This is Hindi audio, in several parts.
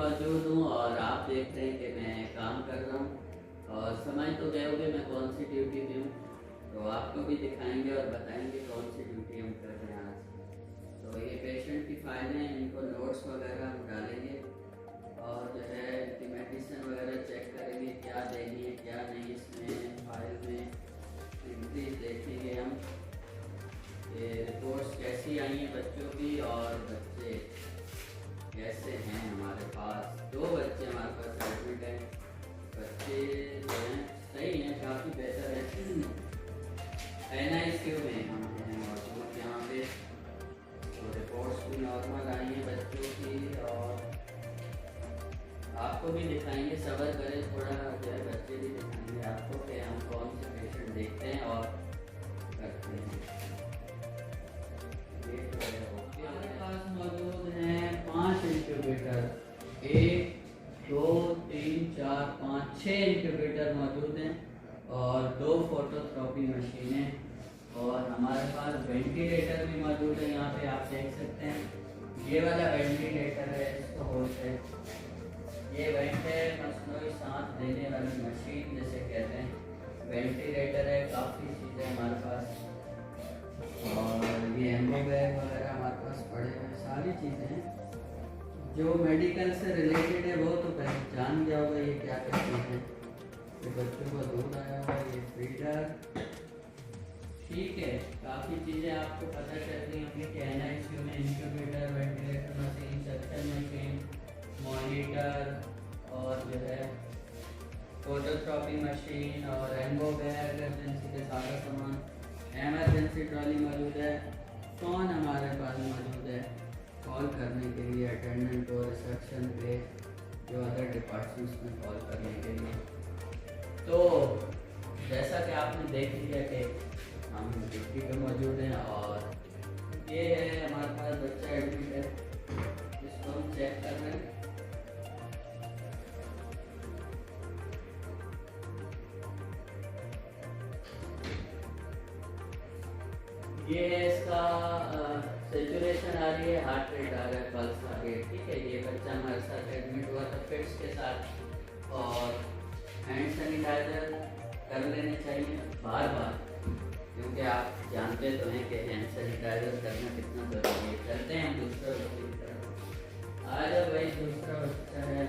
मौजूद हूँ और आप देख रहे हैं कि मैं काम कर रहा हूँ और समझ तो गए होंगे मैं कौन सी ड्यूटी दी हूँ, तो आपको भी दिखाएंगे और बताएंगे कौन सी ड्यूटी हम कर रहे हैं आज। तो ये पेशेंट की फाइलें हैं, इनको नोट्स वगैरह हम डालेंगे और जो है इनकी मेडिसिन वगैरह चेक करेंगे क्या देनी है क्या नहीं, इसमें फाइल में एंट्री देखेंगे हम कि रिपोर्ट्स कैसी आई हैं बच्चों की और बच्चे कैसे हैं। हमारे पास 2 बच्चे हमारे पास एडमिट हैं, बच्चे जो हैं सही हैं, काफ़ी बेहतर है। NICU में हम हैं मौजूद यहाँ पे, तो रिपोर्ट्स भी नॉर्मल आई हैं बच्चों की और आपको भी दिखाएंगे। सब्र करें थोड़ा, जो है बच्चे भी दिखाएंगे आपको कि हम कौन से पेशेंट देखते हैं और करते हैं। हमारे पास मौजूद हैं 5 इंक्यूबेटर, 1 2 3 4 5 6 इंक्यूबेटर मौजूद हैं और 2 फोटोथेरेपी मशीनें और हमारे पास वेंटिलेटर भी मौजूद है। यहाँ पे आप देख सकते हैं ये वाला वेंटिलेटर है, इसको बोलते हैं, ये वेंट है, मसनूई सांस देने वाली मशीन जिसे कहते हैं, वेंटिलेटर है, काफ़ी चीज़ें हमारे पास और ये एम्बो बैग वगैरह हमारे पास पड़े हैं, सारी चीज़ें हैं जो मेडिकल से रिलेटेड है। वो तो पहले जान गया होगा ये क्या क्या चीज़ है, ये बच्चों को दूध आया हुआ, ये फीडर, ठीक है, काफ़ी चीज़ें आपको पता चल रही होंगी कि NICU में incubator, ventilator machine, suction machine, monitor और जो है फोटोथेरेपी मशीन और एम्बो बैग, एमरजेंसी के सारा सामान, एमरजेंसी ट्रॉली मौजूद है, फ़ोन हमारे पास मौजूद है कॉल करने के लिए अटेंडेंट और रिसेप्शन पे जो अदर डिपार्टमेंट्स में कॉल करने के लिए। तो जैसा कि आपने देख लिया कि हम ड्यूटी पे मौजूद हैं और ये है हमारे पास बच्चा एडमिट है, इसको हम चेक कर रहे हैं। ये इसका सेचुरेशन आ रही है, हार्ट रेट आ रहा है, पल्स आ रही है, ठीक है। ये बच्चा हमारे साथ एडमिट हुआ था फिट्स के साथ और हैंड सैनिटाइजर कर लेने चाहिए बार बार, क्योंकि आप जानते तो हैं कि हैंड सैनिटाइजर करना कितना ज़रूरी है। चलते हैं हम दूसरा बच्चे की तरफ। आ जाओ भाई, दूसरा बच्चा है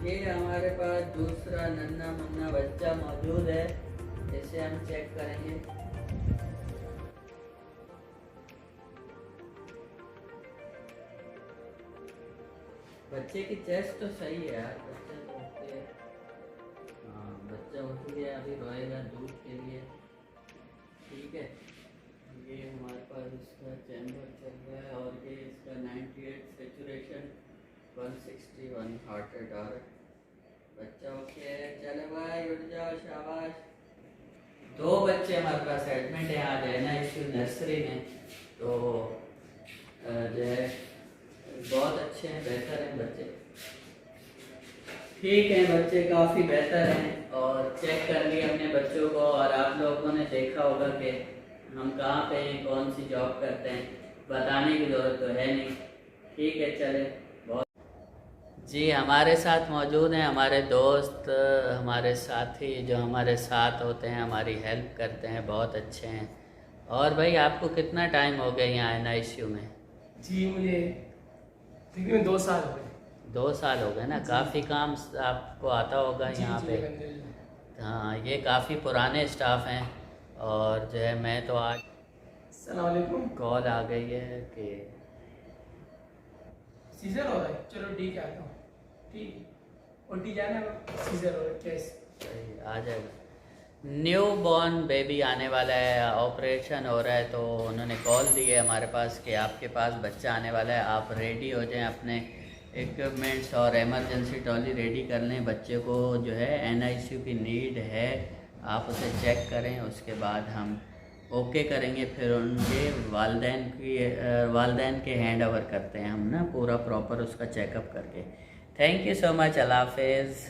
ये हमारे पास, दूसरा नन्ना मुन्ना बच्चा मौजूद है, इसे हम चेक करेंगे। बच्चे की चेस्ट तो सही है यार, बच्चा तो ओके है, हाँ बच्चा उठ गया, अभी रोएगा दूध के लिए, ठीक है। ये हमारे पास इसका चैम्बर चल रहा है और ये इसका 98 सेचुरेशन, 161 हार्ट रेट आ रहा है, बच्चा ओके है। चले भाई उठ जाओ, शाबाश। 2 बच्चे हमारे पास एडमिट हैं आज NICU नर्सरी में, तो जो है बहुत अच्छे हैं, बेहतर हैं बच्चे, ठीक हैं बच्चे, काफ़ी बेहतर हैं और चेक कर लिए अपने बच्चों को। और आप लोगों ने देखा होगा कि हम कहाँ पे हैं, कौन सी जॉब करते हैं, बताने की ज़रूरत तो है नहीं, ठीक है। चले बहुत जी, हमारे साथ मौजूद हैं हमारे दोस्त, हमारे साथी जो हमारे साथ होते हैं, हमारी हेल्प करते हैं, बहुत अच्छे हैं। और भाई आपको कितना टाइम हो गया यहाँ NICU में? जी मुझे तकरीबन 2 साल हो गए। 2 साल हो गए ना, काफ़ी काम आपको आता होगा यहाँ पे। हाँ, ये काफ़ी पुराने स्टाफ हैं और जो है मैं तो आज अस्सलाम वालेकुम, कॉल आ गई है कि सीजर हो रहा है, चलो ठीक है आता हूँ, ठीक OT जाना है, सीजर हो रहा है, केस सही आ जाएगा। न्यू बॉर्न बेबी आने वाला है, ऑपरेशन हो रहा है, तो उन्होंने कॉल दी है हमारे पास कि आपके पास बच्चा आने वाला है, आप रेडी हो जाएं, अपने इक्विपमेंट्स और एमरजेंसी ट्रॉली रेडी कर लें। बच्चे को जो है NICU की नीड है, आप उसे चेक करें, उसके बाद हम ओके करेंगे, फिर उनके वालदैन के हैंड ओवर करते हैं हम ना, पूरा प्रॉपर उसका चेकअप करके। थैंक यू सो मच, अल्लाह हाफिज़।